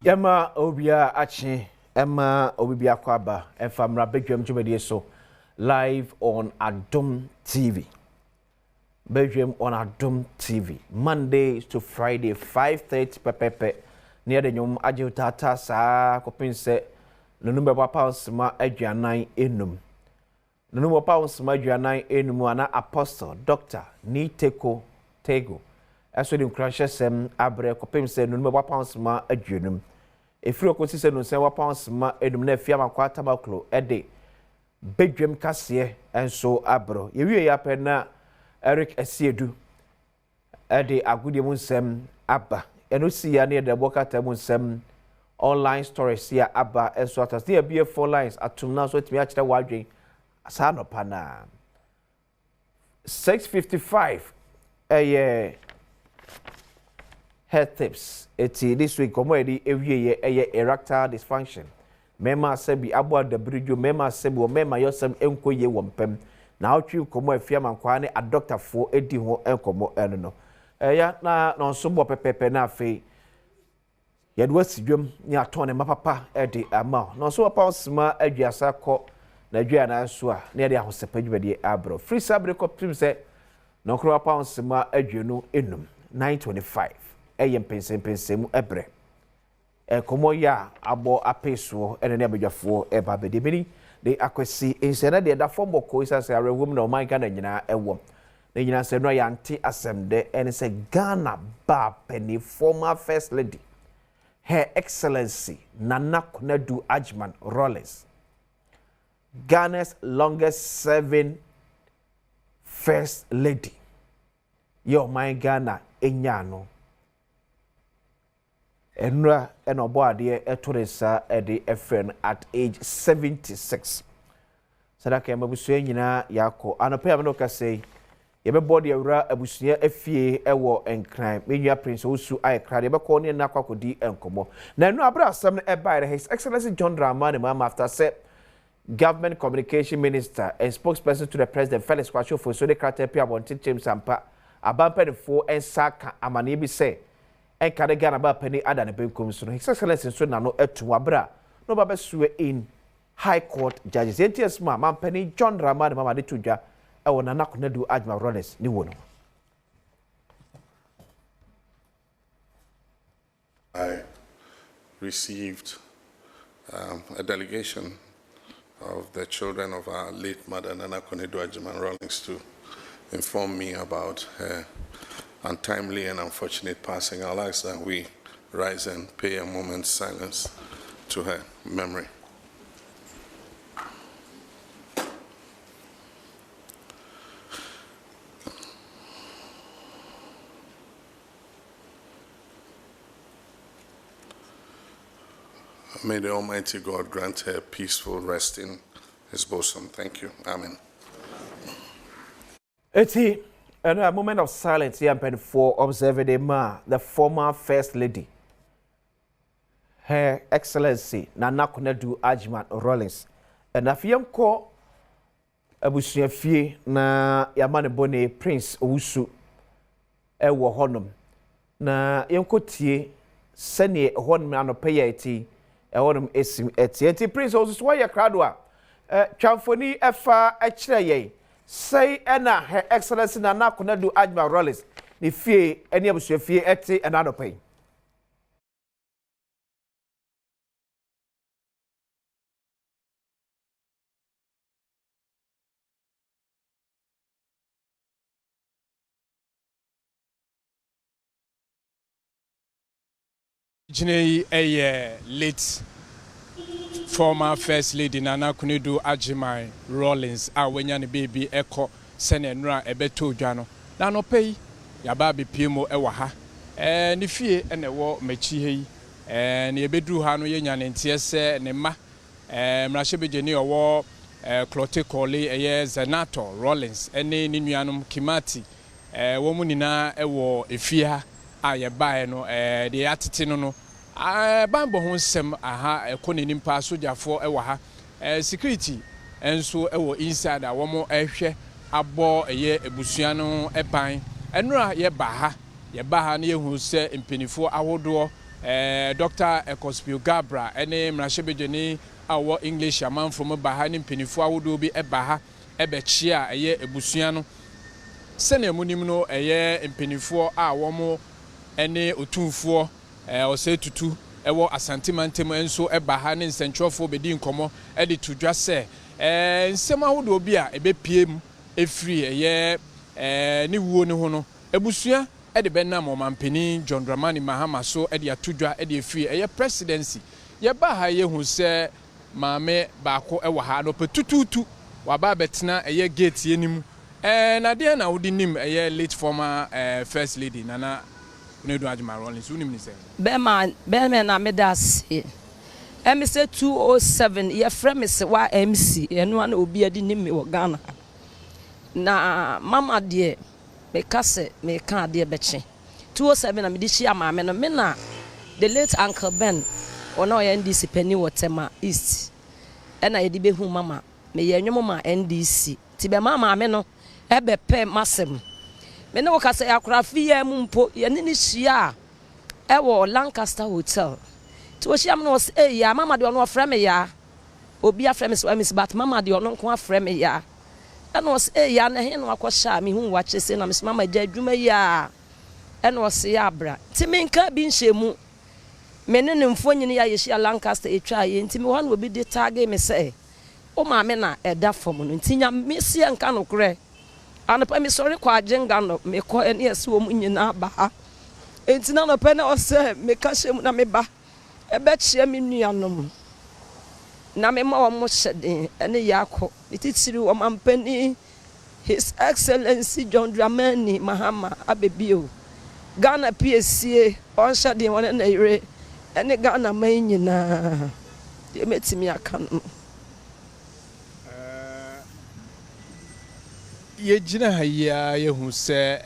Yama obia achi Emma obibia kwaba efamra bedwam jumedie so live on Adom TV. Bedwam on Adom TV Monday to Friday 5:30 pepepe near the nyom agye tata sa kopinse nonum be pounds ma aduanan enum nonum pounds ma aduanan enum ana apostle Dr. Niteko Tego eso di nkrahye abre kopinse nonum be pounds ma aduanum efiro ko sise no se wa pounds ma enum na afia makwa tabaklo ede bedwam kase enso abro yewie ya pe na Eric Esiedu ede agudie mu nsem aba eno siya ne de bokata mu nsem online stories ya aba enso atas dey be 4 lines atum na so timi a kire wadwen asa no pana 6:55 health tips this week komo edi ewie erectile dysfunction mema sebi abo adabridwo mema sebi o mema yosem enkoye wompem na otwi komo afia mankwa ne a doctor fo edi ho enkomo eno no ya na nso bo pepepe na afi ye do asidwam ni ato ne mapapa edi ama no so pa osma adwiasa ko na adwia na so a na ye ahosepadwubade abro free sabre ko pim se no kro pa osma adwenu enum 925 Mpensenpensenmu ebre komo ya abo apeso ene ne abadwafo eba bedebeni de akwesi ensena de da form boko isa se arewum na o man Ghana nyina ewom na nyina se no ya nte asemde ene se Ghana ba penny former first lady Her Excellency Konadu Agyeman-Rawlings, Ghana's longest serving first lady. Yo man Ghana enyano enra enobo ade etoresa ede efren at age 76. Sadaka mabusuye nyina yako anope amno kase yebebo de awura abusuye afie ewo enkran menua prince osu ayekra de beko ne na kwakodi enkomo na enu abra asem e by His Excellency John Dramani Mahama after say Government Communication Minister and spokesperson to the President Felix Kwasho for so de krate pia bontin James Ampa abampenfo ensaka amane bi say enkade Ghana ba pani ada ne benkom so His Excellency so na no etu abra no ba besuwe in High Court judges entias ma mampani John Dramani Mahama de tudwa e wona na Konadu Agyeman-Rawlings ni wono. I received a delegation of the children of our late mother Konadu Agyeman-Rawlings to inform me about her untimely and unfortunate passing. I'll ask that we rise and pay a moment's silence to her memory. May the Almighty God grant her peaceful rest in His bosom. Thank you. Amen. And a moment of silence here for observing the former First Lady, Her Excellency Konadu Agyeman-Rawlings. And a few ko abusuafie na yamane bone Prince Owusu ewo honum na yenkotie sene honum anopeya eti honum esim eti Prince Owusu wa yakrado a twamfoni efa akire say ena Her Excellency Konadu Agyeman-Rawlings ni fie eni abusuafie eti enadopay. Jinei a late former First Lady Konadu Agyeman-Rawlings a wenya ne baby eko sene nra ebeto dwa no na no pay yaba be piemo ewa ha ne fie ene wo machi hei ne ebedru ha no yenya ne ntie se ne ma mrahye begeni owo clote kole eye Zenator Rawlings ene ne nuanom Kimati wo mu nina ewo efie ha a yeba no de atete no bambo ho nsem aha ekoneni mpa sojafo ewa ha security enso ewo inside a wo mo ehwe abo eye ebusuano eban enura ye ba ha na ye hu se mpenifo awodo Dr. Ekospio Gabra ene mrashebejeni awo English aman from baha ni mpenifu awodo bi ebaha ebechia eye ebusua no sene munim no eye mpenifu a womo ene otumfuo ose tutu ewo asantimantem enso ebaha ne nsentwofo bedi nkomo ede tudwa se nsema awodo bi a ebepiem efri eye ni wuo ne ho no ebusua ede benam omampeni John Dramani Mahama so ede atudwa ede efri eye presidency ye ba ha ye hu se maame baako ewa ha no petututu waba betena eye gate yenim na de na wodi nim eye late former first lady Nana Konadu Agyeman-Rawlings unim ni se be na medas me say 207 ye frame se wa MC eno na obi adi nim me wo Ghana na mama de me kase me kan de beche 207 na me di hia maame no me na the late Uncle Ben ona ya NDC penny wotema East ena ye di behu mama me ye nwom ma NDC ti be mama me no ebe pe masem me no kase yakura fi ya mu mpo ye ni hia e wo Lancaster Hotel ti wo hia me no ya mama de ono ofre me ya obi afre me so miss but mama de ono nko afre me ya ena wo ya na he no akosha me hu wa chese na miss mama je adwuma ya ena wo ya abra ti me nka bi nhemu mene ne mfonyini ya yeshi Lancaster etwa ye ntimi wan obi de tag me say o ma me na eda fom no ntinya mesi nka no kre anopa mi sori kwa ajenga no me ko ene ese wo nyina ba ha entina no pe na o se me ka hye mu na me ba ebe chie me nuanom na me ma wo mo hyeden ene yakọ ititiri wo mampani His Excellency John Dramani Mahama abebio Ghana PSA on hyeden won na ire ene Ghana man nyina de metimi aka no ye gina ha ya ye hu se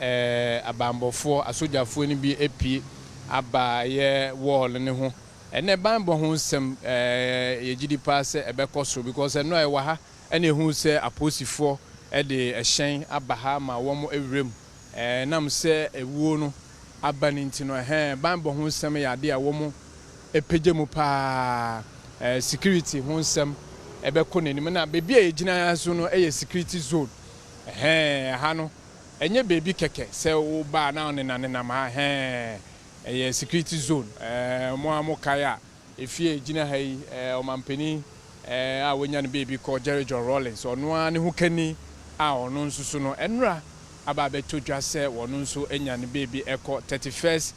abambofo asojafo ni bi epi aba ye wall ne ho ene bambo hu sem ye gidi pa se ebekoso because eno e wa ha ene hu se aposifo e de ehyen aba ha ma wo mo ewrem nam se ewuo no aba ni ntino bambo hu sem ya de a wo mo epeje mu pa security hu sem ebeko nenim na bebi a yegina so no eye security zone ha no enye baby keke se wo ba na ne na ma eye security zone mo amokaya efie gina ha yi omampeni a wonya ne baby ko John Rawlings ono ane hu kani a ono nsusu no enra aba betodwa se wono nso enya ne baby eko 31st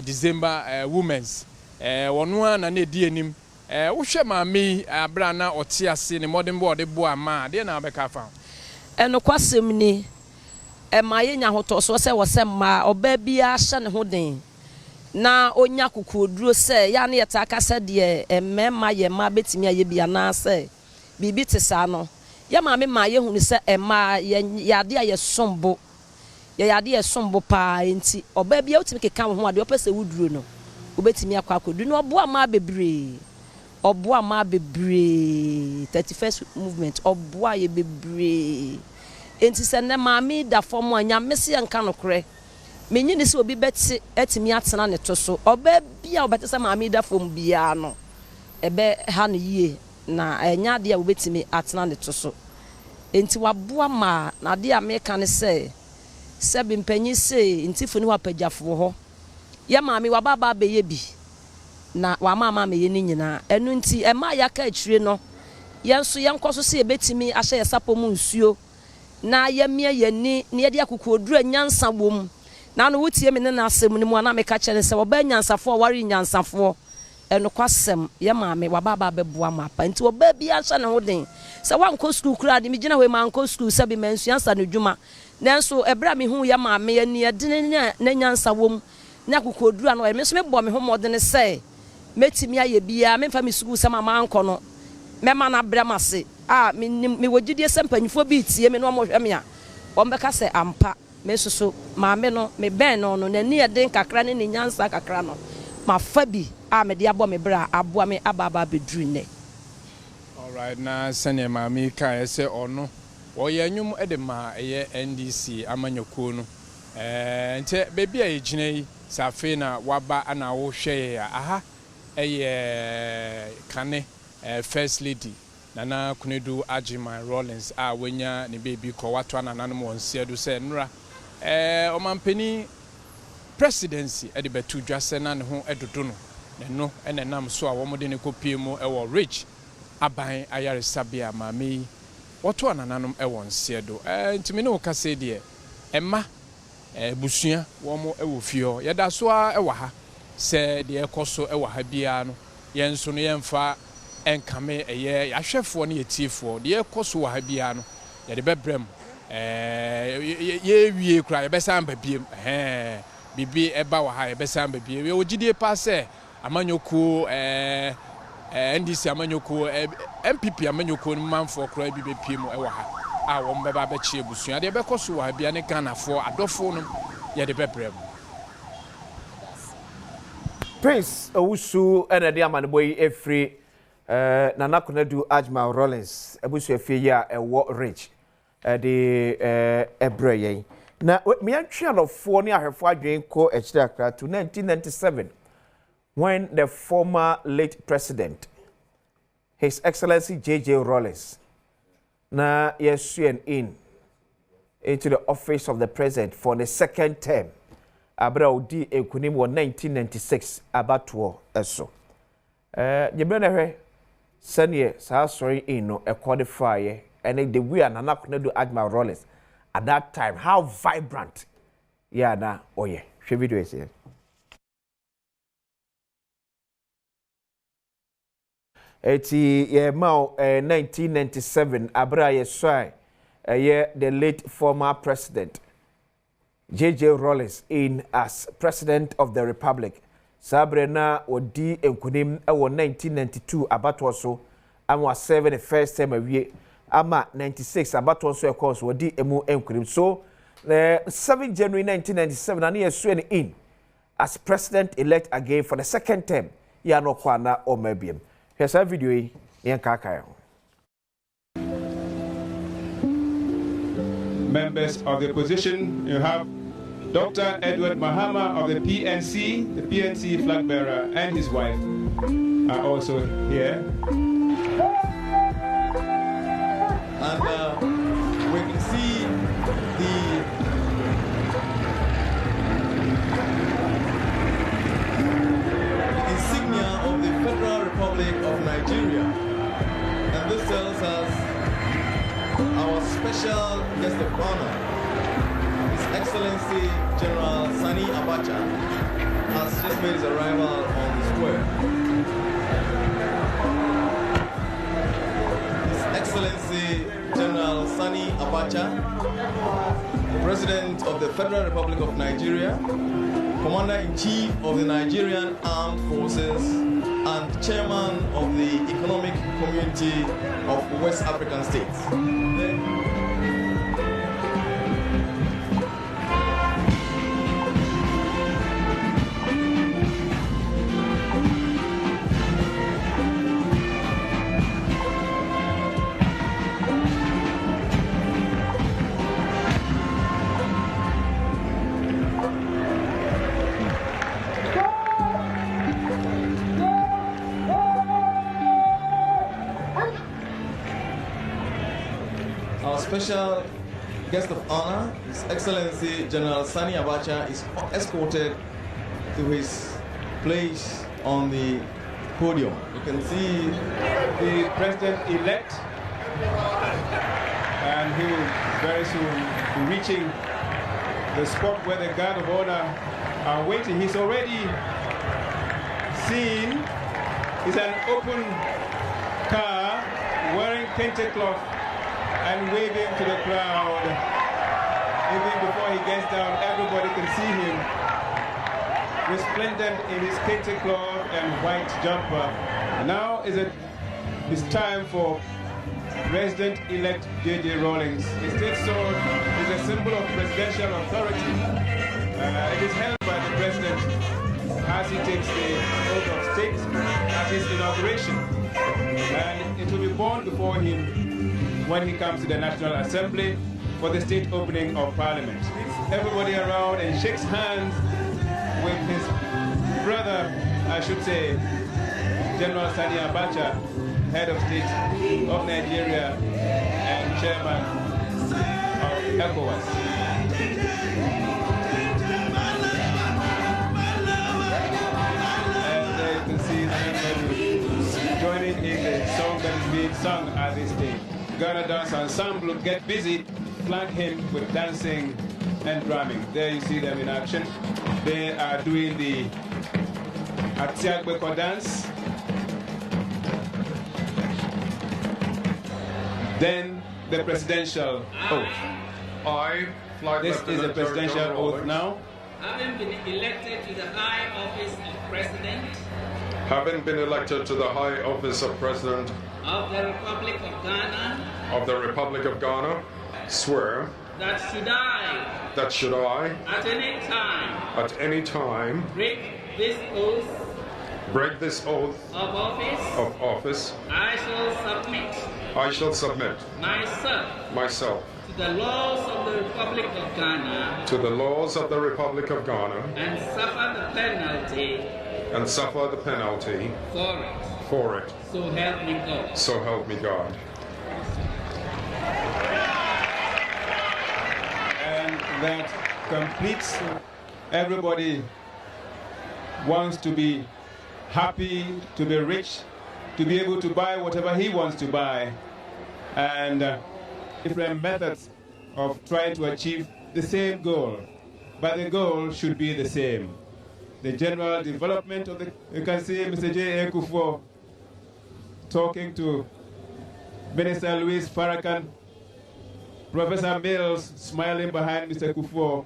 December women's wono na na di enim wo hwe maami abra na ote ase ne modern board bo ama de na abeka fa eno kwasem ni ma ye nya hoto so se wo se ma oba bia hye ne ho den na onya kokoduro se ya na yeta aka se de emema ye ma betimi aye bia na se bibi tesa no ya ma me ma ye hunu se ma ya de aye sombo ya de ye sombo pa enti oba bia otimi keka ho ade opese wuduro no obetimi akwa kodu no obo ama bebre 31st movement obo aye bebre enti se ne maami da fom anya mesi nka no kre menyi ni se obi beti etimi atena ne to so oba bia obete se maami da fom bia no ebe ha no yie na enya de a obetimi atena ne to so enti waboa ma na de a meka ne se bimpanyi se enti funi wapagafo ho ya maami wababa be ye bi na wa mama me ye ni nyina enu nti ema ya ka atwire no yenso yenkoso se ebetimi ahye yesapo mu nsuo na yemia yeni ne yede akokoduru anyansa wom na no wotie me ne na asem ni mu na me ka kyene se oba nyansafo wari nyansafo eno kwasem ye maame wababa beboa mapa nti oba bi ahye ne ho den se wanko school kura de me gina we manko school se bi mansu yansa no dwuma nanso ebra me hu ye maame ye ne de ne nyansa wom na akokoduru ano me so me bo me ho modene se metimi aye bia me fa me school sama manko no me ma na bramase me wogidie sempanyfo bi tie me no mo hwe me a ombeka se ampa me soso maame no me ben no no nani eden kakra ne nyansa kakra no ma fa bi me de abo me bra aboa me ababa bedru ne. All right, na sene maame ka ese ono wo ye nwum ede ma eye NDC amanyoko no nte bebi a yegina yi Safina waba ana wo hwe aha kane first lady Nana Konadu Agyeman-Rawlings a wenya ne baby ko wato ananan mo nsia do se nra omampani presidency e de betu dwase na ne ho edodo no no enenam so a wo mo de ne kopie mu e wo rich aban ayaresabia mami wato anananom e wo nsia do ntimi ne wo kase de emma busua wo mo e wo fio yeda so a e wa ha se de ekoso e wa ha bia no yenso no yemfa enkame eye yahwefo ne yetifo de ekoso wa ha bia no ye de bebrem ye wie kura ye besan babiem bibi eba wa ha ye besan babiem ye ogidie pa se amanyoku NDC amanyoku MPP amanyoku manfo kura bi bepiem e wa ha a wo mbeba be chie busua de bekoso wa ha bia ne Ghanafo adofo no ye de bebrem Prince Owusu ena de amaneboy efri Nana Konadu Agyeman-Rawlings ebusu efie ya ewo rich de ebreye na me antwe alofo ne ahwefo adwen ko echira kra to 1997 when the former late president His Excellency J.J. Rawlings na yesuan into the office of the president for the second term abra odi ekunim wo 1996 abato eso yebre na hwe senior sa sorry in no e qualify and the way Nana Konadu Agyeman-Rawlings at that time how vibrant na oye hwe video is here eti mau 1997 abra yesai the late former president J.J. Rawlings in as President of the Republic. Sabrina odi enkunim ewo 1992 abato so amwa 7 the first time awie ama 96 abato so course odi emu enkunim so 7 January 1997 and yesu in as president elect again for the second term ya no kwana o mabiem. Here's a video yen kaka. Members of the opposition, you have Dr. Edward Mahama of the PNC flag bearer, and his wife are also here. And we can see the insignia of the Federal Republic of Nigeria. And this tells us our special guest of honor, His Excellency General Sani Abacha, has just made his arrival on the square. His Excellency General Sani Abacha, President of the Federal Republic of Nigeria, Commander-in-Chief of the Nigerian Armed Forces, and Chairman of the Economic Community of West African States. Our special guest of honor, His Excellency General Sani Abacha, is escorted to his place on the podium. You can see The president-elect, and he will very soon be reaching the spot where the guard of honor are waiting. He's already seen. It's an open car wearing kente cloth and waving to the crowd. Even before he gets down, everybody can see him resplendent in his kente cloth and white jumper. Now it's time for President-elect J.J. Rawlings. The state sword is a symbol of presidential authority. It is held by the president as he takes the oath of state at his inauguration. And it will be borne before him when he comes to the National Assembly for the state opening of Parliament. Everybody around and shakes hands with his brother, I should say, General Sani Abacha, head of state of Nigeria and chairman of ECOWAS. And there you can see everybody joining in the song that is being sung at this stage. Ghana Dance Ensemble get busy, flank him with dancing and drumming. There you see them in action. They are doing the Atiagbeko dance. Then the presidential oath. I, Flight This is the presidential oath now. Having been elected to the high office of President Having been elected to the high office of President of the Republic of Ghana, swear that should I, at any time, break this oath of office, I shall submit myself to the laws of the Republic of Ghana, and suffer the penalty for it. So help me God. And that completes. Everybody wants to be happy, to be rich, to be able to buy whatever he wants to buy. And different methods of trying to achieve the same goal. But the goal should be the same. The general development of the, you can see Mr. J. Ekufo talking to Minister Louis Farrakhan, Professor Mills smiling behind Mr. Kufo.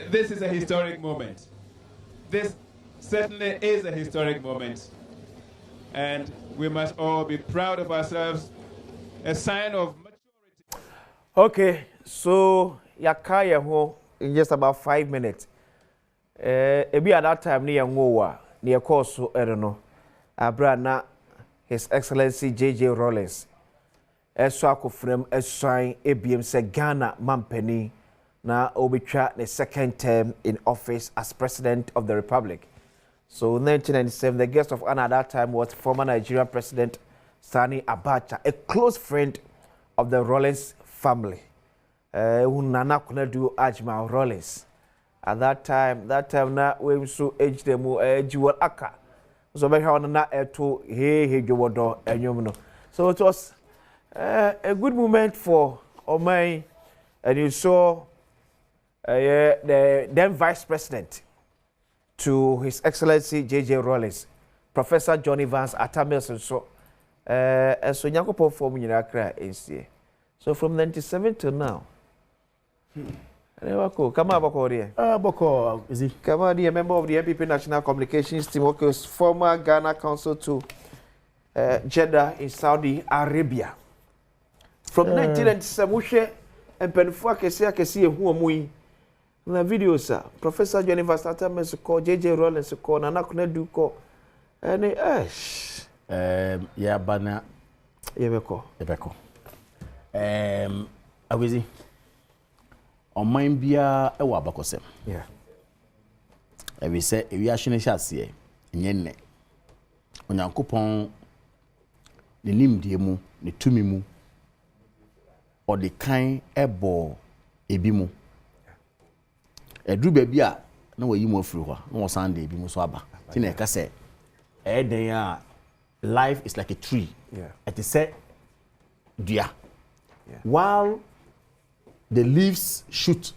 This is a historic moment. This certainly is a historic moment. And we must all be proud of ourselves, a sign of maturity. Okay, so yakaya ho in just about 5 minutes. Ebi at that time near Ngowa, near Koso, I don't know. Abrana, His Excellency J.J. Rawlings. Eswako frem eswan ebiem se Ghana mampeni na obitwa the second term in office as President of the Republic. So 1997, the guest of honor at that time was former Nigerian President Sani Abacha, a close friend of the Rawlings family. Nana Konadu Agyeman-Rawlings. At that time na we so age them jiwal aka. So be how na eto he jowodo enyom no. So it was a good moment for Omai, and you saw the then Vice President to His Excellency J.J. Rawlings, Professor Johnny Vance Atamilson. So Nyakopo form in Accra NCA. So from 97 to now. Come on, Boko. Boko, is he? Come on, a member of the NDP National Communications Team, okay, former Ghana Council to Jeddah in Saudi Arabia. From 1997, Mpensenpensenmu akesi ehu omui na video sir. Professor Johnny Vance Mesuko, J.J. Rawlings ko Nana Konadu ko ene ya bana yebeko. Awezi oman bia e wa bakosem. Yeah. Ewi se ewi ahwene hyase enye nne. Onyankopon ne nimdie mu ne tumi mu odi kan ebo ebi mu. Edru ba bia na wayi mu afiri ho na wo san de ebi mu so aba. Ti na eka se den a life is like a tree. Yeah. It is said dua. Yeah. While the leaves shoot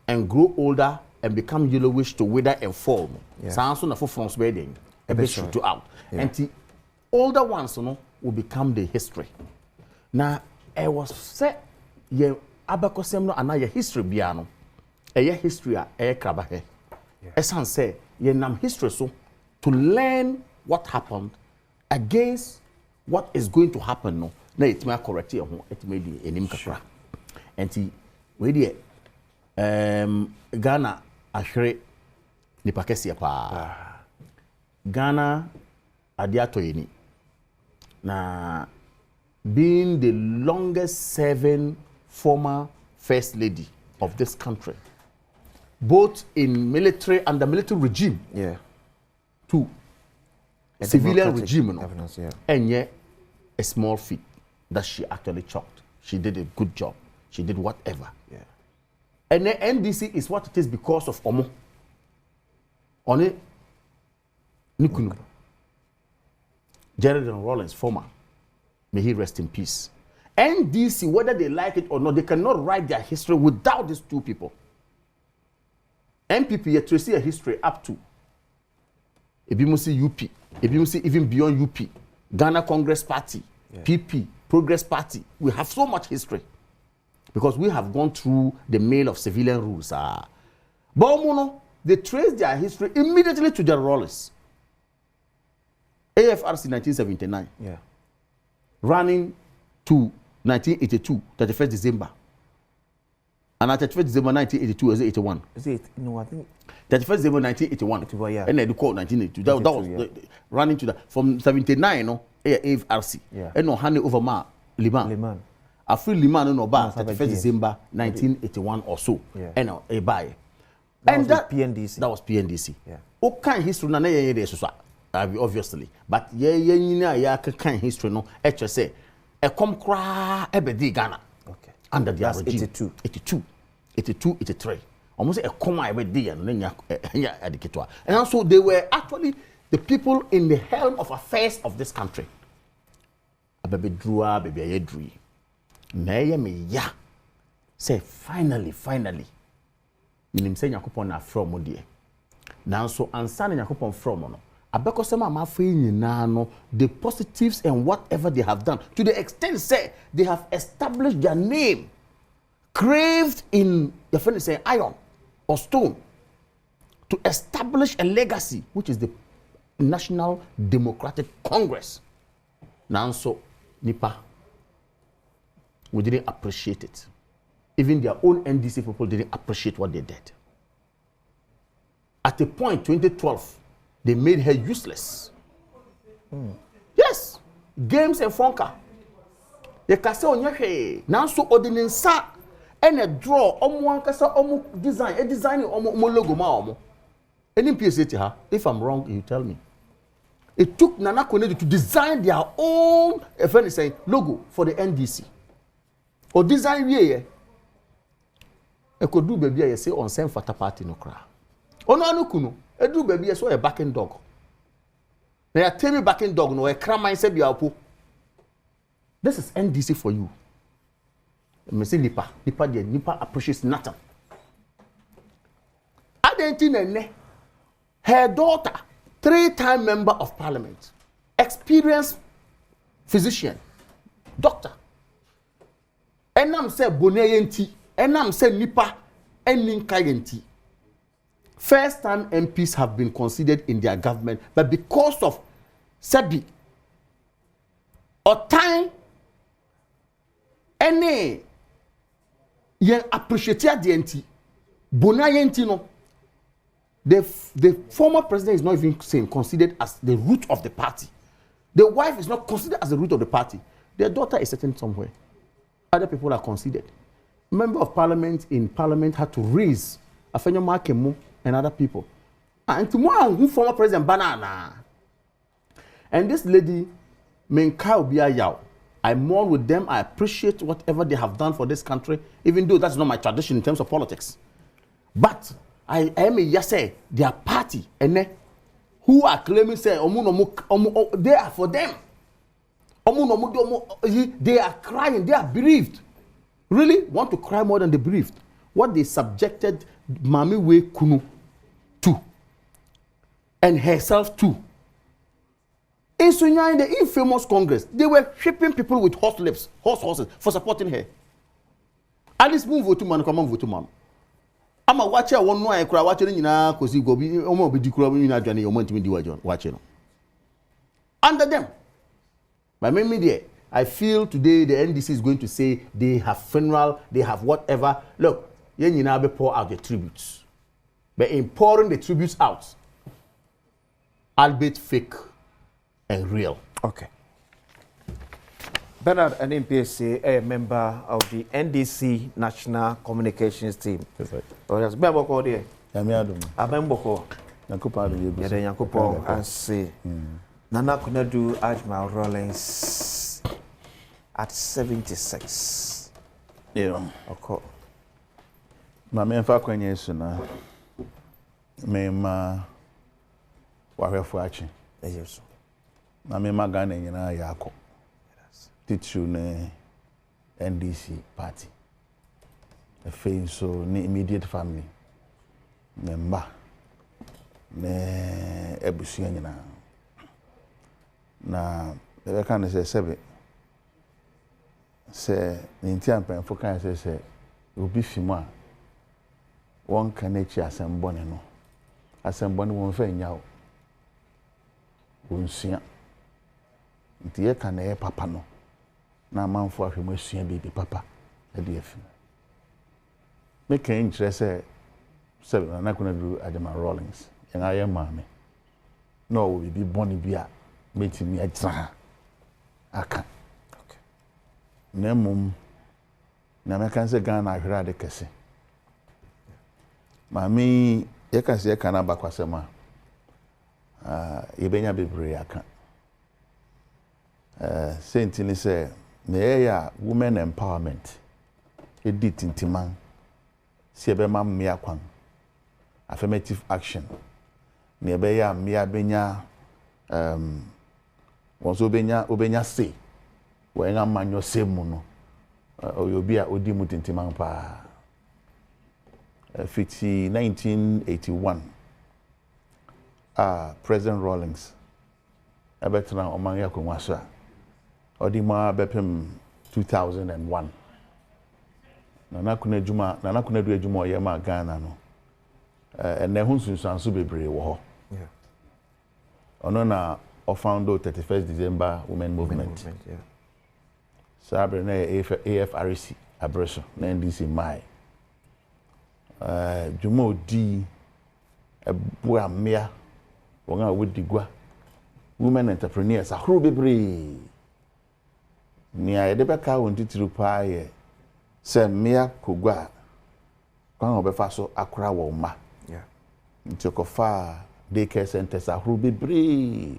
and grow older and become yellowish to wither and fall. Sounds so na for France bedding. A bit shoot out. Yeah. And the older ones will become the history. Now I was said ye abakosem no ana ye history bia no. Ye history a kraba he. Esan say ye nam history so to learn what happened against what is going to happen no. Na it may correct ye ho it may di enim kakra. Enti we dey Ghana ahwere nipa kese pa. Ghana ade atoyeni. Na being the longest serving former first lady of this country, both in military and the military regime. Yeah. To a civilian regime, yeah. And yet a small feat that she actually chalked. She did a good job. She did whatever. Yeah. And the NDC is what it is because of Omo. On it, Nikunu. Agyeman-Rawlings, former. May he rest in peace. NDC, whether they like it or not, they cannot write their history without these two people. MPP, yet to see a history up to Ebimusi UP, Ebimusi even beyond UP, Ghana Congress Party, PP, Progress Party. We have so much history because we have gone through the mail of civilian rules. But they trace their history immediately to the Rawlings. AFRC 1979, running to 1982, 31st December. And at 31st December 1982, is it 81? Is it? No, I think 31st December 1981. Yeah. And then they called 1982. That was running to that. From 79, no, AFRC. Yeah. And no, hand over ma Liman. I feel Liman no ba 31st December 1981 or so. Yeah. And no, a buy. And that PNDC. That was PNDC. Yeah. What kind of history na ye so obviously. But ye kind history no. HSA. A come cry ebedi Ghana. Okay. Under the regime. 82, 83. Almost a comma every day and and also they were actually the people in the helm of affairs of this country. A baby drew a baby a dream. Nay me ya. Say finally. Minim say Yakupon na from dear. Now so answer Yakupon from no. Abeko sema amafe nyina no the positives and whatever they have done to the extent say they have established their name craved in your friend is saying iron or stone to establish a legacy which is the National Democratic Congress. Now so Nipa we didn't appreciate it. Even their own NDC people didn't appreciate what they did. At a point 2012 they made her useless. Yes, games and funka. They can say on your now so ordinance and a draw design logo ma NDP if I'm wrong you tell me. It took Nana Konadu to design their own logo for the NDC. Or design e could do baby I say on same fata party no cra. Ono kuno e do baby so a backing dog. They are tell me backing dog no a cram mindset be apo. This is NDC for you. Me say Nipa appreciates nothing. Adentinene her daughter 3-time member of parliament, experienced physician, doctor. Enam say boneyenti, enam say Nipa eninkayenti. First time MPs have been considered in their government, but because of Sebi or time any yen appreciate the enti bonayenti no. The former president is not even saying considered as the root of the party. The wife is not considered as the root of the party. Their daughter is sitting somewhere. Other people are considered. Member of parliament in parliament had to raise Afenyo Makemu and other people. And tomorrow, who former president Banana. And this lady, Menka Ubia Yao, I mourn with them. I appreciate whatever they have done for this country, even though that's not my tradition in terms of politics. But I am a yase, their party, and who are claiming say they are for them. They are crying, they are bereaved. Really want to cry more than they bereaved. What they subjected Mami We Kunu to, and herself to. In Sunya, in the infamous Congress, they were shipping people with horses for supporting her. Alice move vote to man, come on vote to man. I'm a watcher, one no, I cry watching na kosi gobi, omo be dikura in a journey, omo ntimi di watching. Under them. By media, I feel today the NDC is going to say they have funeral, they have whatever. Look, yen be pour out the tributes. But in pouring the tributes out, albeit fake and real. Okay. Bernard and MPSC, a member of the NDC National Communications Team. Perfect. Oh, yes. Yami Adom. Abemboko. Nyankopɔn adom yebu. Yɛde Nyankopɔn ase. Nana Konadu Agyeman-Rawlings at 76. Yeah. Okay. Ma me mfa kwanya Yesu na me ma wahwefo achi. Yesu. Na me ma Ghana nyina yakɔ. Titru ne NDC party. A face so ne immediate family. Ne mba. Ne ebusua nyina. Na ebe kan se sebe se nintia mpenfo kan se obi fimu a won kan echi asembone no asembone won fa nyawo wonsua ntie kan e papa no na manfo ahwemu asua bibi papa e de afi me kan nkyerɛ sɛ Nana Konadu Agyeman-Rawlings yɛn ayɛ maame na o bibi bɔne bi a metimi agyina aka na mmom na meka sɛ Ghana ahwere ade kɛse maame yɛka sɛ yɛka na bakwasɛm a yɛbɛnya bebree aka senti ni sɛ na yɛyɛ women empowerment ɛdi tintiman sɛ yɛbɛma mmea kwan affirmative action na yɛbɛyɛ a mmea bɛnya wɔn so obenya say wɔn amanyo say mu no obi a odi mu tintiman pa fiti 1981 President Rawlings abetena oman yakonwa so a odi ma bepem 2001 Nana Konadu adwuma oyɛ ma Ghana no ene hu sunsanso bebree wɔ hɔ ono na or found 31st December Women Movement. Yeah. Sabre na AFRC abreso na NDC mai. Jumo di ebua mea wonga wodigwa women entrepreneurs ahoro bebre. Nia yede beka won titiru pa ye se mea kogwa kwan obefa so akora wo ma. Yeah. Ntokofa daycare centers ahoro bebre.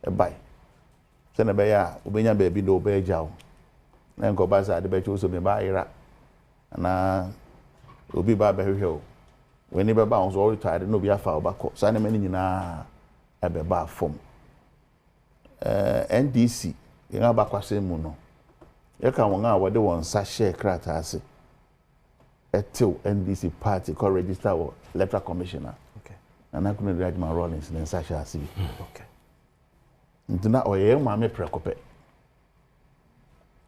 Bye. Send a bear, Ubenya baby do bear jow. Then go by the bet also be by Ira. And Ubi Barber Hill. When never bounds all tired, no be a foul back. Sign a man in a bar form. NDC, in our backwassem muno. You can one what they want sachet cratase. A till NDC party called register or electoral commissioner. Okay. And I couldn't drag my Rawlings and Sasha see. Okay. Ntuna oye maame prekope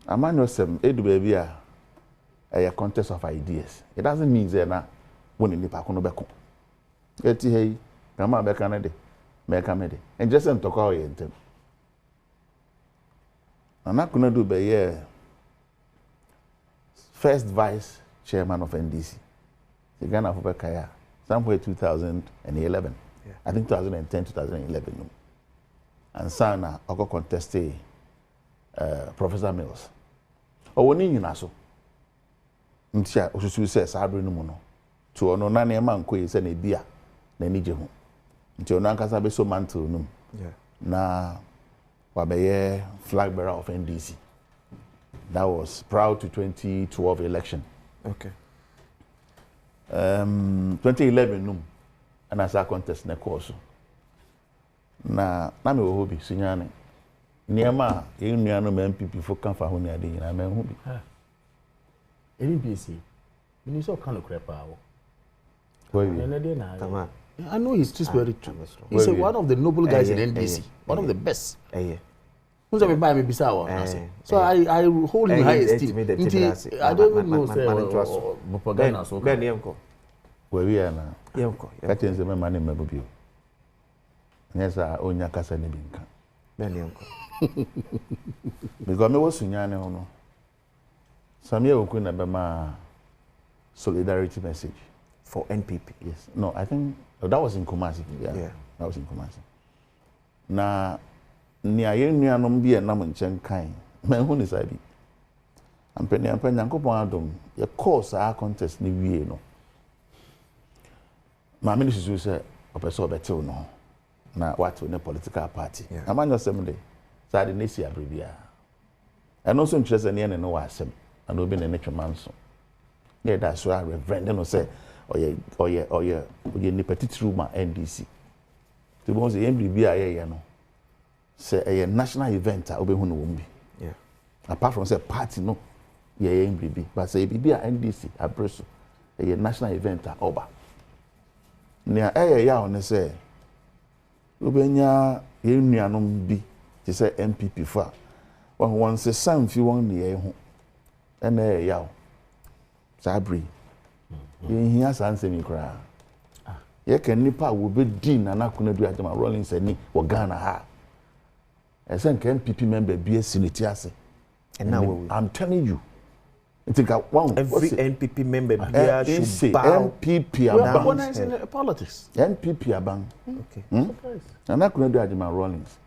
amanyo sem edu baby a contest of ideas. It doesn't mean that na woni nipa ko no beko eti hey na ma beka na de meka me de and just ntoko oye ntem Nana Konadu be first vice chairman of NDC the Ghana for Bekaya somewhere 2011. Yeah. I think 2010 2011 and sana oko contested Professor Mills. Owoni nyina so. Ntia osusu se sabre no mu no. To ono na ne man koyi se na bia na nije hu. Nti ono ankasa be so mantle no. Yeah. Na wabeye flag bearer of NDC. That was prior to 2012 election. Okay. 2011 no. And as a contest na course. Na me wo hobi sunyane niema ye nua no MPP fo kan fa ho ne ade nyina me ho bi NDP you so kan okrepa wo why I know he's just very true. He's one of the noble guys in NDC, one of the best. Who's ever buy me bisa wo so I hold him high esteem. I don't even know say propaganda so ben yemko where we are now yemko ka tense me mane mabobio Nesa onya kasa ne binka. Beni onko. Because me was sunyane hono. Samia oku na bema solidarity message for NPP. Yes. No, I think that was in Kumasi. Yeah. That was in Kumasi. Na ni ayenua no bi enam nchen kan. Me hu ni sabi. Ampenya Nyankopon Adom ye course a contest ni wie no. my minister say opeso betel no na what in a political party am I some day side nesi abribia and also interest any no wasem and obi na netwe manso yeah that's why reverend no say oye ni petit room NDC to be say abribia ye no say a national event obi hu no wombi yeah apart from say party no yeah abribia but say bibia NDC abreso a national event oba nia ya on say obenya ye nuanom bi ti say MPP fa won say samfi won ne ho ena ya o sabri ye hia sanse mi kra ye kan nipa wo be din na Konadu Agyeman-Rawlings ani wo Ghana ha esen ka MPP member bi asiniti ase and now I'm telling you think every NPP member should bow. MPP abang politics. MPP abang. Okay. And I Konadu Agyeman-Rawlings.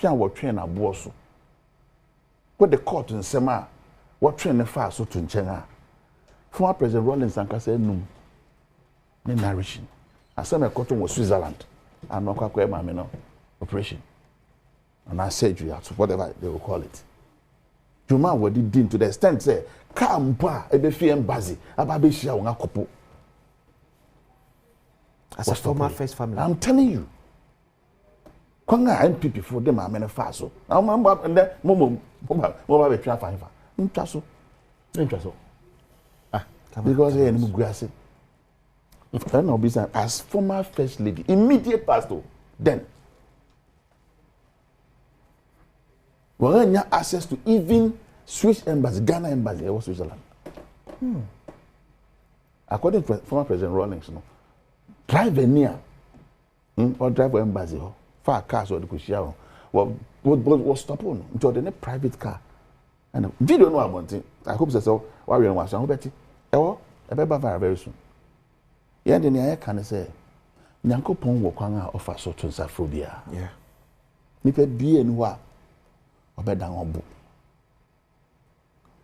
What train a boss. What the court in Sema? What train the fast so to Chenga? Former President Rawlings and Kase Num. Ne narration. I said my cotton was Switzerland. I'm not quite my operation. And I said you whatever they will call it. Juma what did din to the extent say Kampa ebe fi embassy ababe shia won akopo as a former first family. I'm telling you kwanga MPP for them amene fa so na mo be twa fa ntwa so because he enu guase and obisa as former first lady immediate pastor then we have access to even Swiss embassy, Ghana embassy, or Switzerland. According to former President Rawlings, no, drive near or drive embassy, far cars or the Kushia, was stop on until the private car. And video no about it. I hope so. Warrior was on Betty. Oh, a baby very soon. Yeah, then I can say, Nyanko Pong Wakanga offer so to Safrobia. Yeah. Nipe be and wa. Obedan obo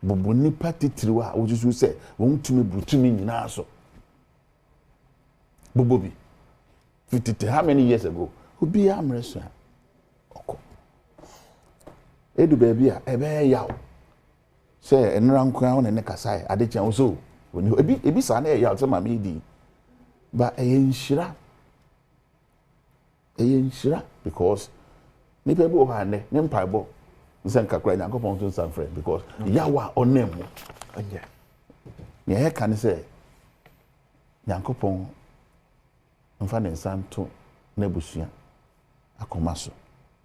bobo nipa titiriwa ojuju se won tumi brutumi nyina so bobo bi 50 how many years ago obi amreso oko edu baby a ebe yaw se enra nkwa won ne kasai adekyan so oni ebi sa na yaw se mama di ba eyenshira because nipa bi o ha ne mpaibo Zenka cry na go to San Fred because yawa onem anya ye can say Yankopon mfa ne santo na busua akomaso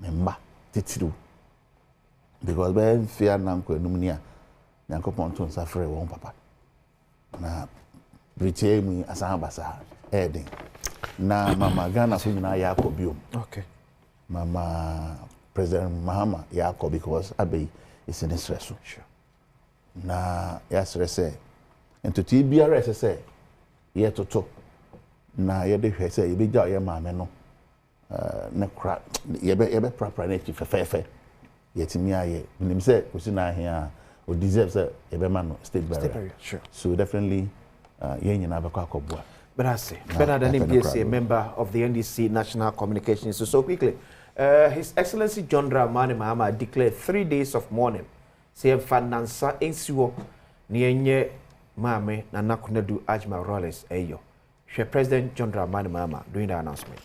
memba titiru because be fear nanko enum ni a Yankopon to San Fred won papa na britie mu asan basa eden na mama Ghana so nyina ya akobiom okay mama President Mahama Yako because Abbey is in stress. Sure. Na yasre say into TBRS say ye to na ye de hwe say ye be ja ye maame no na kra ye be proper na chi fefe ye timi aye nim say osi na ahia o deserve say ye be man no state barrier. Sure. So definitely ye nyina be kwa akobua. But I say Bernard Anim, a member of the NDC National Communications. So quickly His Excellency John Dramani Mahama declared 3 days of mourning. Say Fanansa Ensiwo Nienye Mame na Konadu Agyeman-Rawlings Eyo. President John Dramani Mahama doing the announcement.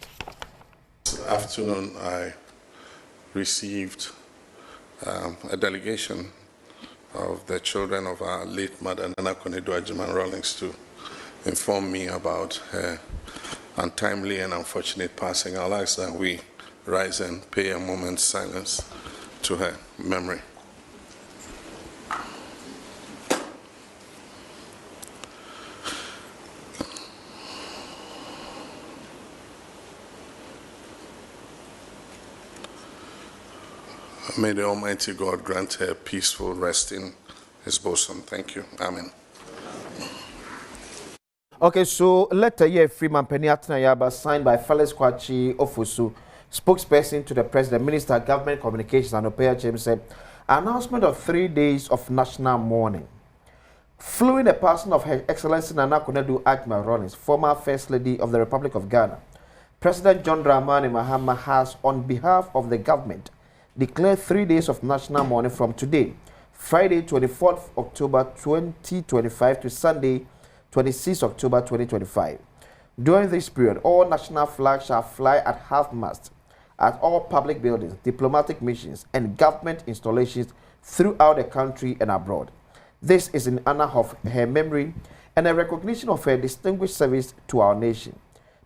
This afternoon I received a delegation of the children of our late mother Konadu Agyeman-Rawlings to inform me about her untimely and unfortunate passing. I'll ask that we rise and pay a moment's silence to her memory. May the Almighty God grant her peaceful rest in His bosom. Thank you. Amen. Okay, so letter here, Freeman Peniatna Yaba, signed by Felix Kwachi Ofusu, spokesperson to the President, Minister of Government Communications and Opea James said, announcement of 3 days of national mourning. Following the passing of Her Excellency Nana Konadu Agyeman-Rawlings, former First Lady of the Republic of Ghana, President John Dramani Mahama has, on behalf of the government, declared 3 days of national mourning from today, Friday, 24th October 2025 to Sunday, 26th October 2025. During this period, all national flags shall fly at half-mast at all public buildings, diplomatic missions, and government installations throughout the country and abroad. This is in honor of her memory and a recognition of her distinguished service to our nation.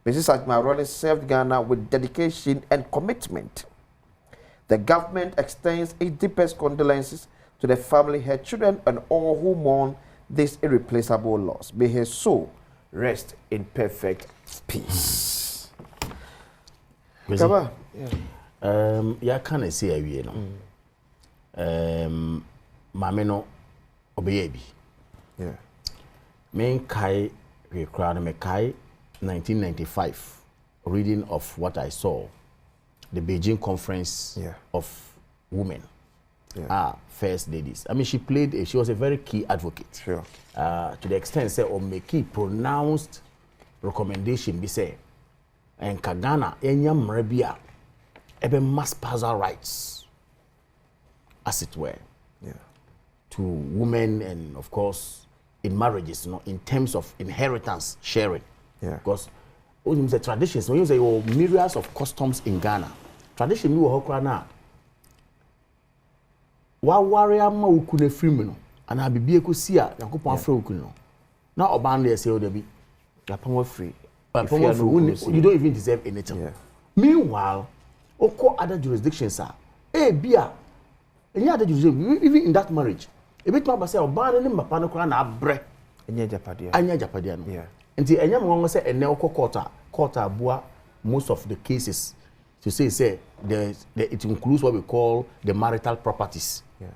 Mrs. Agyeman-Rawlings served Ghana with dedication and commitment. The government extends its deepest condolences to the family, her children, and all who mourn this irreplaceable loss. May her soul rest in perfect peace. Kaba, yeah, can I say you know? Mameno obeyebi. Yeah. Men kai recrown me kai 1995 reading of what I saw, the Beijing Conference of Women. First ladies. I mean, she was a very key advocate. Sure. To the extent say or make key pronounced recommendation be say and Kagana enyam rebia ebe mass spousal rights as it were. Yeah. To women and of course in marriages, you know, in terms of inheritance sharing. Yeah. Because when you say traditions, when you say myriads of customs in Ghana, tradition we were now. Wa warrior ma ukune free no ana bibie ko si a yakopon afra ukune no na oban dey say o dey be yapon free you don't even deserve anything. Yeah. Meanwhile oko other jurisdictions are bia any other jurisdiction even in that marriage e bit ma say oban ne mapa no kra na abre anya japadia no. Yeah. Nti enya mo say ene oko court abua most of the cases to say it includes what we call the marital properties. Yeah.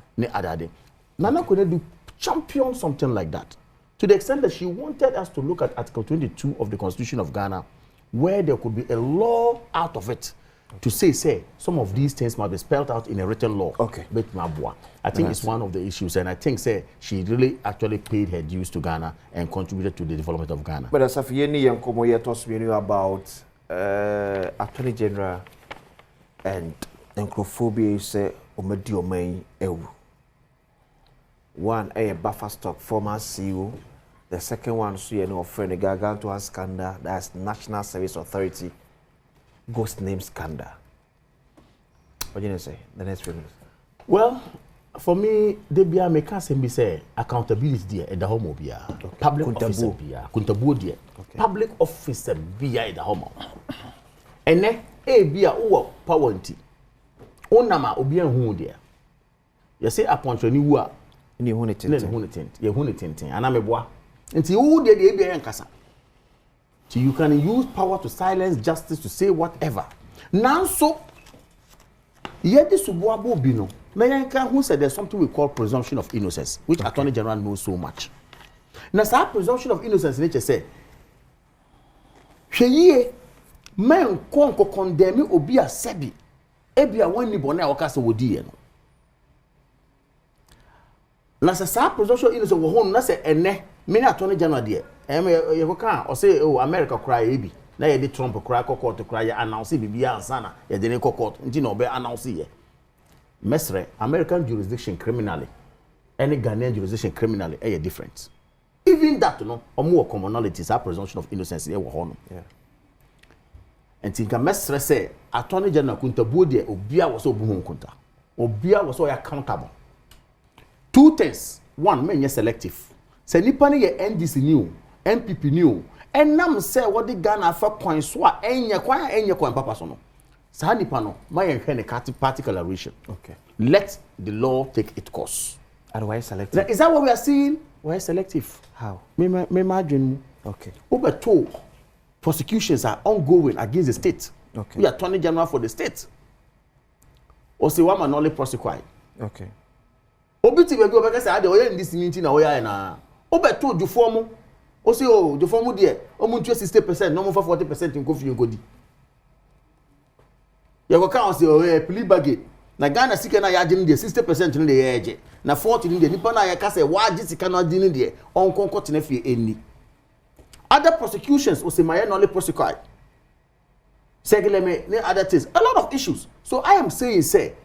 Nana Konadu championed something like that to the extent that she wanted us to look at Article 22 of the Constitution of Ghana, where there could be a law out of it to say some of these things must be spelled out in a written law. Okay. I think it's one of the issues, and I think she really actually paid her dues to Ghana and contributed to the development of Ghana. But as of Yeni Yankomo, you told me about Attorney General and Nkrophobia say Omedi Omei Ewu. One a buffer stock former CEO. The second one so you know friend Gargantuan scandal, that's National Service Authority ghost name scandal. What do you say? The next few minutes. Well, for me, they be a can say accountability there at the home of public officer be public officer be at the home. And then be a power nti. Onama obi anhu there. You say upon you are ni hunitint. You hunitint. Anameboa. Nti who dey be nkasa. So you can use power to silence justice to say whatever. Now so yedi subuabo bi no. Na yanka who said there's something we call presumption of innocence, which Attorney General knows so much. Now that presumption of innocence nature say hweye men konko condemn obi a sebi ebia wani bone a wakase wodi ye no. Na sa presumption of innocence wo ho na say ene many Attorney General there ye ko kan o say America cry ebi na ye de Trump cry court cry ye announce bibia ansana ye de ne court nti na obe announce ye mesre American jurisdiction criminally any Ghanaian jurisdiction criminally are different. Even that no omo commonalities are presumption of innocence e wo ho no. Yeah. And think mesre say Attorney General kuntabuo de obia wo so obuhu kunta obia wo so accountable. Two things. One, men selective. Say nipa ne ye NDC new, NPP new. And nam say what the Ghana for coin so enye kwan papa so no. Sa nipa no, my enhwe party coloration. Okay. Let the law take its course. And why selective? Is that what we are seeing? Why selective? How? Me imagine. Okay. Over two prosecutions are ongoing against the state. Okay. We are Attorney General for the state. Or say one man only prosecute. Okay. Obiti be go be say ade oye ndisi minti na oya na obeto jufomu o say o jufomu de o mu 60% no mo 40% nko fi nkodi ye go kan say o plea bargain na Ghana sika na ya agye 60% no de ya agye na 40 no de nipa na ya ka say wa agye sika no agye no de onkonko tena fie eni other prosecutions osemaye no only prosecute Segileme, other things, a lot of issues. So I am saying, say,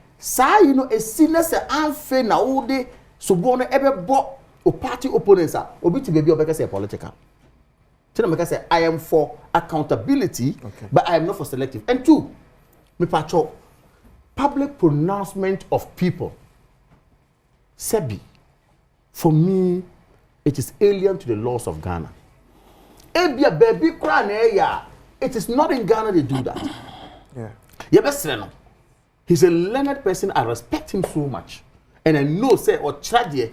you know, a sinner say unfair na all day, so born ever bought or party opponents are, or be to baby or say political. Tell them, say, I am for accountability, but I am not for selective. And two, me patrol, public pronouncement of people. Sebi, for me, it is alien to the laws of Ghana. Ebia baby cry it is not in Ghana they do that. Yeah. He's a learned person. I respect him so much. And I know, say, or tragedy,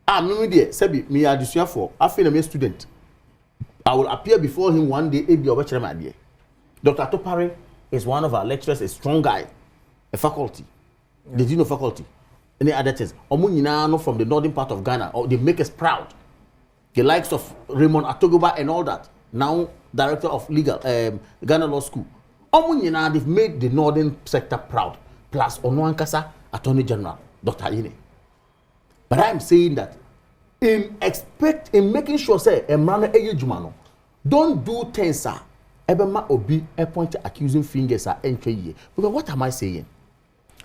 Sebi, me addition for, I feel I'm a student. I will appear before him one day, Dr. Topare is one of our lecturers, a strong guy, a faculty. The dean of faculty. Any other things. Omunyina from the northern part of Ghana, or they make us proud. The likes of Raymond Atogoba and all that. Now, director of legal Ghana Law School. They've made the northern sector proud. Plus, Onoankasa, Attorney General, Dr. Ine. But I am saying that in making sure, say, Emrana Eyejumano, don't do things, sir. Ebema Obi, a point accusing fingers, sir, because what am I saying?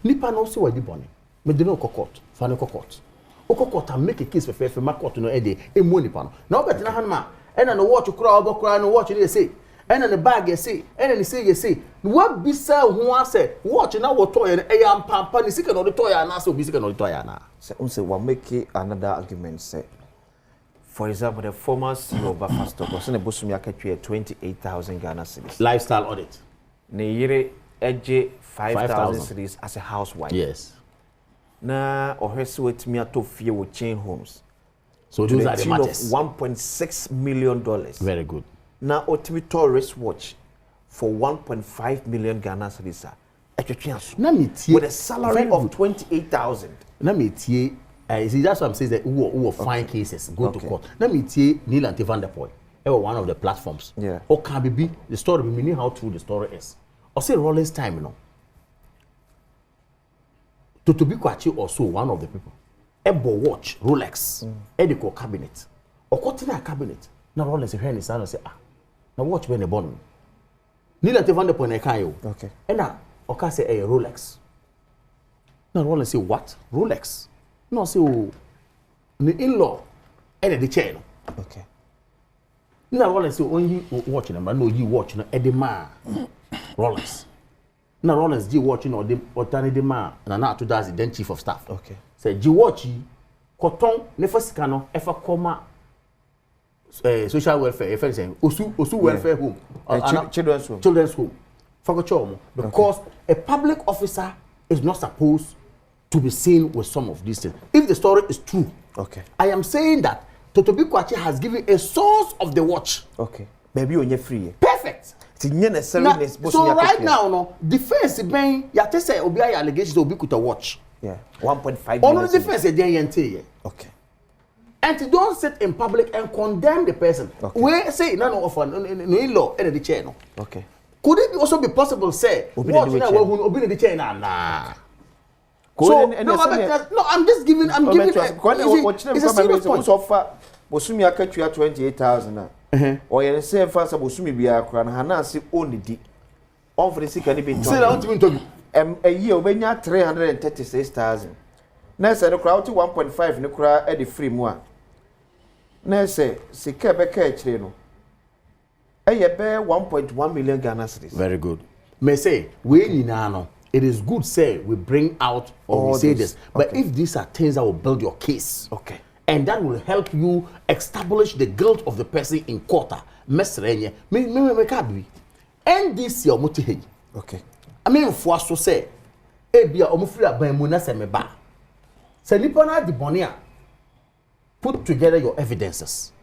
Nipa no se wadi boni. Me de no court, fane court. Court and make a case for my court no ede e mo nipa no. Now bet na hanma. And then the watch you cry, no watch you say. And then the bag you say, and then you say. What be sell who I say, watch now what toy and am pampa, the second of the toy and also be second of the toy na. Say, we'll make another argument, say. For example, the former CEO of Bafasto, Boston Bosumia Katria 28,000 Ghana cedis. Lifestyle audit. Neyere Edge 5,000 cedis as a housewife. Yes. Na ohesi with me to fear with chain homes. So those are the matters. $1.6 million. Very good. Now, ultimate tourist watch for 1.5 million Ghana cedis. With a salary of 28,000. Let me tell you, see that's what I'm saying. That who find cases go to court. Let me tell you, Neil and Van der Poel. Ever one of the platforms. Yeah. Or can be the story. We meaning how true the story is. Or say Rawlings time, you know. To be quite also one of the people. Ebo watch Rolex. Edico cabinet. Or continue cabinet. Now Rawlings is here and say now watch when they born. Neil and Van der Poel kayo. Okay. And now Oka say a Rolex. Now Rawlings say what? Rolex. No, say the in-law and the chair. Okay. Now Rawlings say only watching them, but no you watching the man Rawlings. Now Rawlings G watching or the man and now to that's the then chief of staff. Okay. Say G watching cotton never scano ever comma social welfare if anything osu welfare home children's home for because a public officer is not supposed to be seen with some of these things. If the story is true, okay, I am saying that Totobi Kwachi has given a source of the watch. Okay, baby, when you're free, perfect. So right now, no defense ben ya te say obi allegations obi kuta watch. Yeah, 1.5 million. On the defense dey okay. And to don't sit in public and condemn the person. Okay. We say no offer no in law and the chair no. Okay. Could it also be possible say watch now who obi in the chair nah. So no, I'm just giving. I'm giving. It's a serious point. So far, Bosumi akatua 28,000. Or you say fast Bosumi biya kran hanasi only di. On for the sick and be. Say that to me. A year we nya 336,000. Na say the crowd 1.5 no kra e the free mu a. Na say sika be ka akire no. E ye be 1.1 million Ghana cedis. Very good. Me say we nyina no. It is good, say, we bring out or we say this. But if these are things that will build your case, okay, and that will help you establish the guilt of the person in court, NDC okay. I mean, for us to say, Ebia omufria bamuna semeba. Say nipana di bonia. Put together your evidences.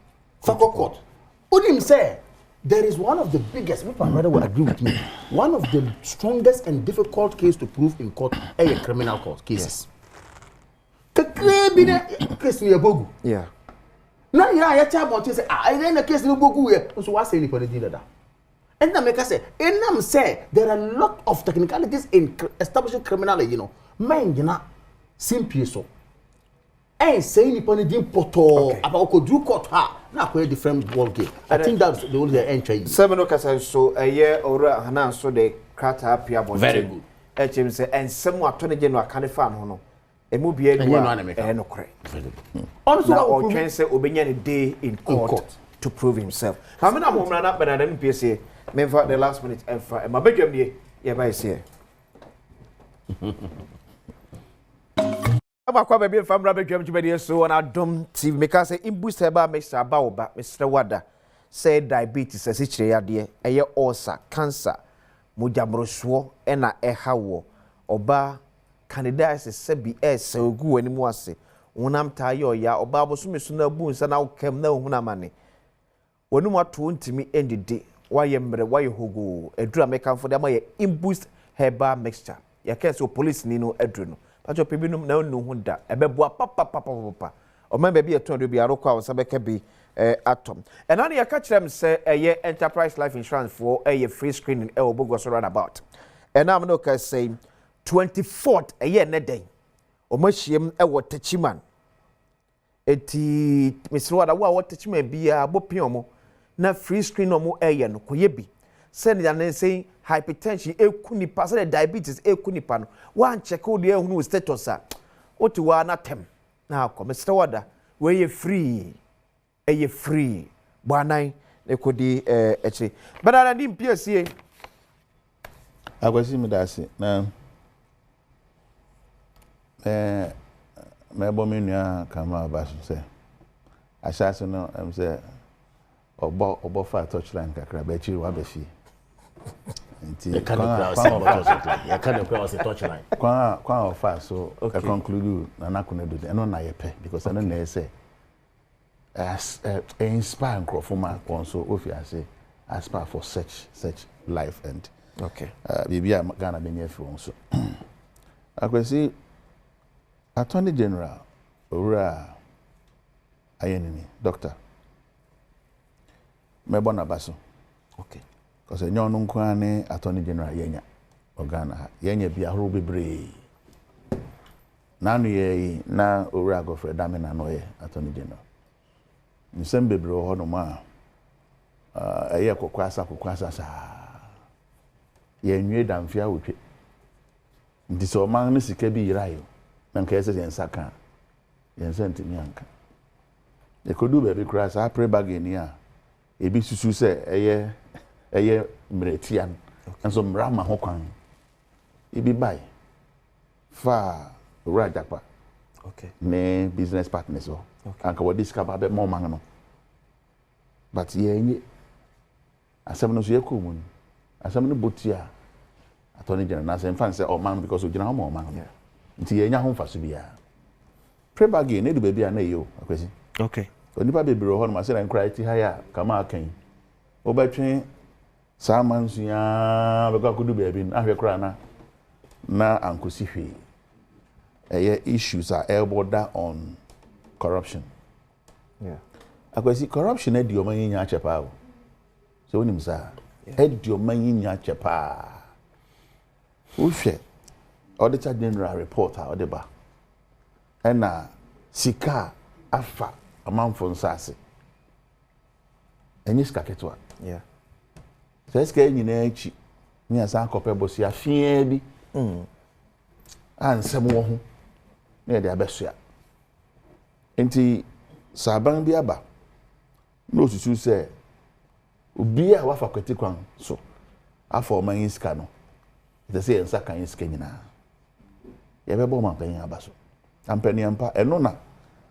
Fako court. Udim say. There is one of the biggest, if my brother will agree with me, one of the strongest and difficult cases to prove in court are criminal court cases. The case near Bogu. Yeah. Now, I tell you, say, I then the case in Bogu here. So, what's saying for the dinner? And then make us say, and them say there are a lot of technicalities in establishing criminality, you know. man gina simpie so say nipa ne din poto about ko do court ha na ko different ball game. I think that's the only entry. Seven okasa so a year or Hanan so the crata appear very good. HM say and some attorney general can farm hono. E mu bia no kre. Also or can say obenya a day in court to prove himself. How many am run up better than PSA? Me for the last minute and for my bedroom ye by say. Abakwa baby from Rabbi Jam to so on Adom TV because say imboost heba Mr. Baoba Mr. Wada say diabetes as it ade eye ulcer cancer mujamroswo ena ehawo oba candidates sebi segu animu ase wonam tayo ya oba boso mesu na bu nsa na wokem na ohuna mane wonum ato ntimi endide waye mre waye hogo edura mekanfo de ma ye imboost heba mixture ya kenso police ni no edru no pacho pebinum na onu hu da ebeboa papa o man be eton do bi arokwa awsa beka bi atom and na ya ka kirem say eye enterprise life insurance for eye free screening e obogo so run about and am no ka say 24th eye ne den o mahiem e wo tachiman eti misro da wo tachiman bia bopin omo na free screen omo eye no koye bi send ya say hypertension ekunipa say diabetes ekunipa no wan check o de ehunu status a oti wa na tem na akọ Mr. Wada we ye free bwanan ekodi echi badara ndi mpiesie agwasi mi dasi na me bo me nua kama abaso se asase no em se obo fa touchline kakra ba chi wa ba fi you can't touchline. Kwa offer so I conclude na Konadu eno na yepe because eno na say as inspire Nkrofoma also ofiase aspire for such life and bibia Ghana be near for so akwesi Attorney General ora ayenini doctor mebona baso because nyon nkwa ne Attorney General yenya Ghana yenya bia horo bebre nanu ye na owura Godfrey Damina no ye Attorney General nsem bebre ho no ma eye kokwasa sa ye nwie damfia wotwe ndi so man ne sika bi yirayo na nka yese yensaka yensenti nyanka e kodu be kura sa pre bageni a ebi susu se eye mretian enso mrama ho kwan ibi bai fa rajapa ne business partners o anka wo discover be mo man no but ye asem no so yekomun asem no botia Attorney General na say fan say o man because o gina ho man nti ye nya ho fa so bia prebagi ne du ba bia na yo akwesi onipa bebiro ho no ma say na cry ti haya kama akan obetwe samansuya beka kudu baby ahwe kra na ankosi hwe issues are border on corruption akwesi corruption e di o manyi nya chepa o so wonim sa e di o manyi nya chepa o hwe auditor general report a odeba na sika afa amanfo nsase enyi sika ketwa Seske nyina echi ni asa akopɛ bosia fie bi ansɛm wo ho na de abɛsoa enti saban bi aba no susu sɛ obi a wafa kwati kwan so afa o man iska no de sɛ ensa kan iska nyina ye bɛbɔ man pan aba so ampani ampa ɛno na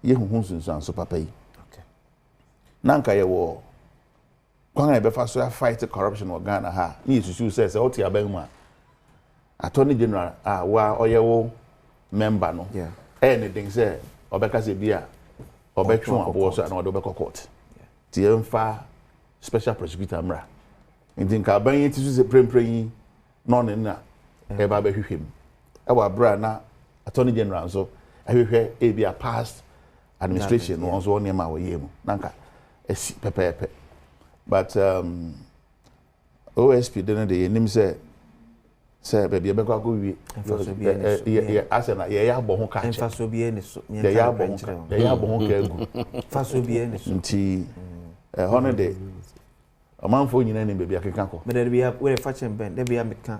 ye huhu sunsun so papa yi nanka ye wo kwan ebe fa so fight corruption of Ghana ha ni susu say oti aban mu a Attorney General wa oyewo member no anything say obeka say bia obetwe abo so na obeka court ti emfa special prosecutor mra ndin ka ban yiti so say prempren no ne na e ba ba hwehwem e wa bra na Attorney General so ahwehwe e bia past administration no so ne ma wo yemu nanka esi pepepe. But OSP didn't they name say say baby e be kwa go wie ase na ye ya bo ho ka che emfa so bi eni so ye ya bo ho ka egu fa so bi eni so nti hono de amanfo nyina ni baby akeka ko me there be we fa chen ben there be ameka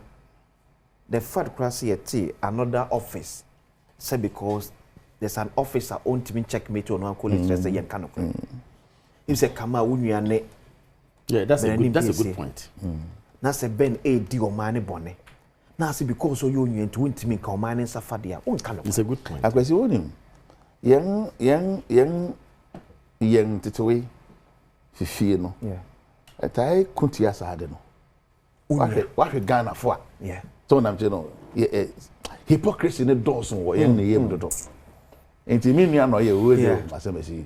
the fat class yet another office say because there's an officer on to checkmate on one college say yen kan ko him say kama wunuane yeah that's a good point na say ben di o man bone na say because so you nwen to ntimi kan o man safa dia on kan it's a good point akwasi wonim yen titowe fifie no yeah etai kuntia saade no wahwe Ghana fo yeah so nam je no hypocrisy ne doors wo yen ne yem dodo enti mi nua no ye wo de asemesi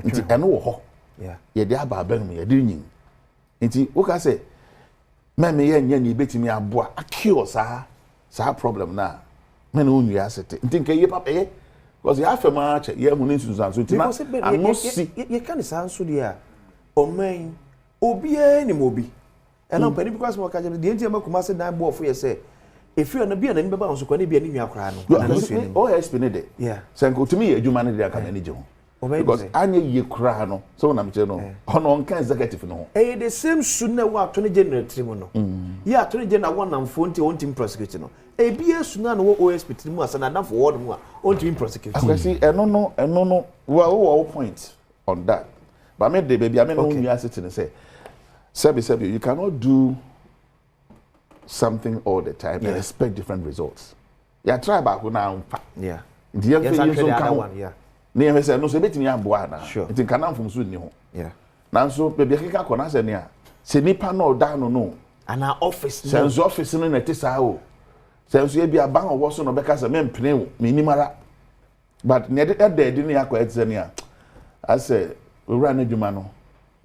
enti eno wo ho yeah ye de aba abem ye de nyin enti wo ka say me ye nya ni betimi aboa akio sa problem na me no nua asete enti nke ye papa ye because you have a match ye hu ni sunsan so enti na amo si ye kan sa nso de a oman obi ni mobi ena pani because mo ka je de enti makuma se dan bo ofo ye say if you na bia na nbe ba nso kwa na bia ni nwa kra no oh yes been there yeah senko to me adwuma ne de aka na ni je ho because anya ye kra no so na mche no ono onka executive no the same sooner wa attorney general trimu no ya attorney general one am phone on team prosecute no bia sooner no OSP trimu asa na for word mu a on team prosecute akwasi eno no wo point on that but me de baby I mean no nua sitting say sebi you cannot do something all the time and expect different results. Yeah, try back now. Yeah. The young people come. Yeah. Near say no, so betting your boy now. Sure. It can come from soon. Yeah. Now, so baby, I can't connect near. Say nipa no down no. And our office. Sense office in the Tisa. Sense you be a bang of Watson or because a man pneu minimara. But near that day didn't acquire Zenia. I say, we ran a Jumano.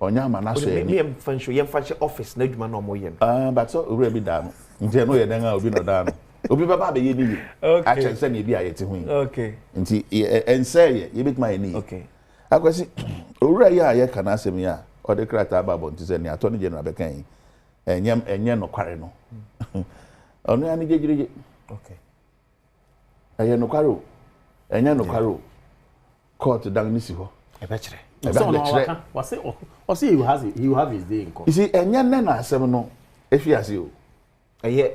Onyama na so yem fanshi office na dwuma no mo yem but so ure bi da no nje no ye dan a obi no da no obi baba be ye ni a chen se na bi a ye te hu okay nti ense ye bit my ni okay akwasi ure ye a ye kana asem ya o de krata babo nti se ni attorney general be kan enye no kware no onu ya ni gejirije okay enye no kware enye no kware court dan ni si ho e be kire so no what's he have his day in court. You see enye na asem no efiase o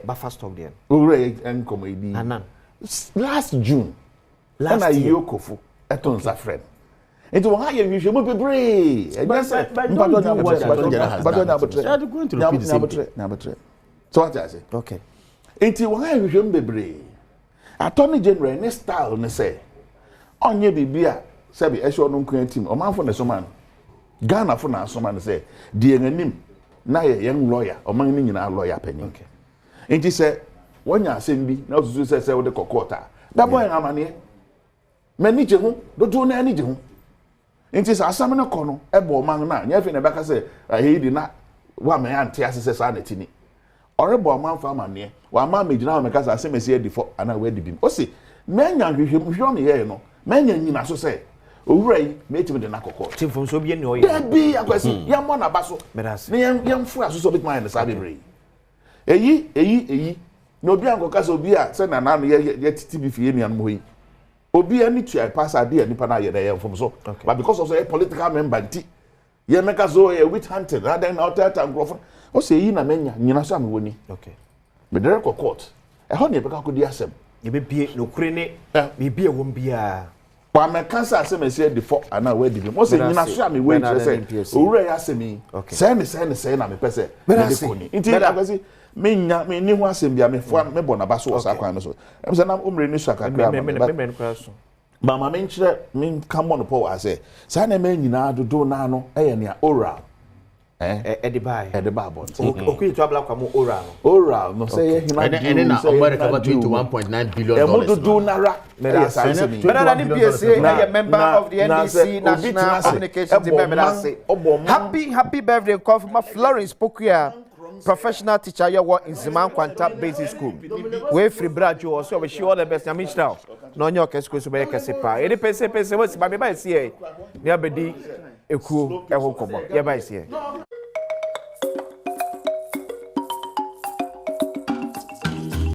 buffer stock there ure enkom edi anan last June last year Yokofu eton sa friend into won haye hwehwe mo bebre so what I say okay into won haye hwehwe mo bebre attorney general ne style ne say onye bibia sabi ehwe no nkwan team o manfo ne so man Ghana fo na so man say die nganim na ye yen lawyer o man ni nyina lawyer panyin okay enti say wonya asem bi na osusu say wo de kokota da boy amane mani je ho dodo na ani je ho enti say asam na ko no e bo man na nya fi na beka say ahedi na wa me ante asese sa na tini ore bo man fa amane wa ma me gina me ka say asem esi edifo ana we dibim o say menya hwehwem ne ye no menya nyina so say owura yi metime de na kokko team from so bi ne oye da bi akwasi ya mo na baso ne yam fu aso bit man na sa bebre eyi no obi ankoka so obi a se na na no ye titi bi fie nuan mo yi obi ani tua pass ade nipa na ye da ye from so but because of a political member nti ye meka so ye witch hunting na then out there grofo o se yi na menya nyina so am woni okay me there ko court e ho ne be ka ko di asem ye be bie no kure ne me bie won bia kwa me kansa asem ese de fo ana we di bi mo se nyina so am we say owura ya asem say na me pese me de ko ni nti akwasi me ni ho asem bia me fo me bo na ba so o sa kwan no so em se na omre ni so akakra me kwa so ba ma me nkyere me come on po wa say sa na me nyina dodo na no e ye ne oral the buy bonds okay to abla kwa mo oral no say ye hina and na America got 21.9 billion dollars do nara but I need to say a member of the NDC National Communications Department. Happy birthday call from Florence Pokuya, professional teacher you work in Ziman Kwanta Basic School. We free brajo also we all the best. Yamish now. No nyoke school so be kase pa. Edi pese what's ba me ba see e. Ne abedi eku e ho kobo. Ye ba see e.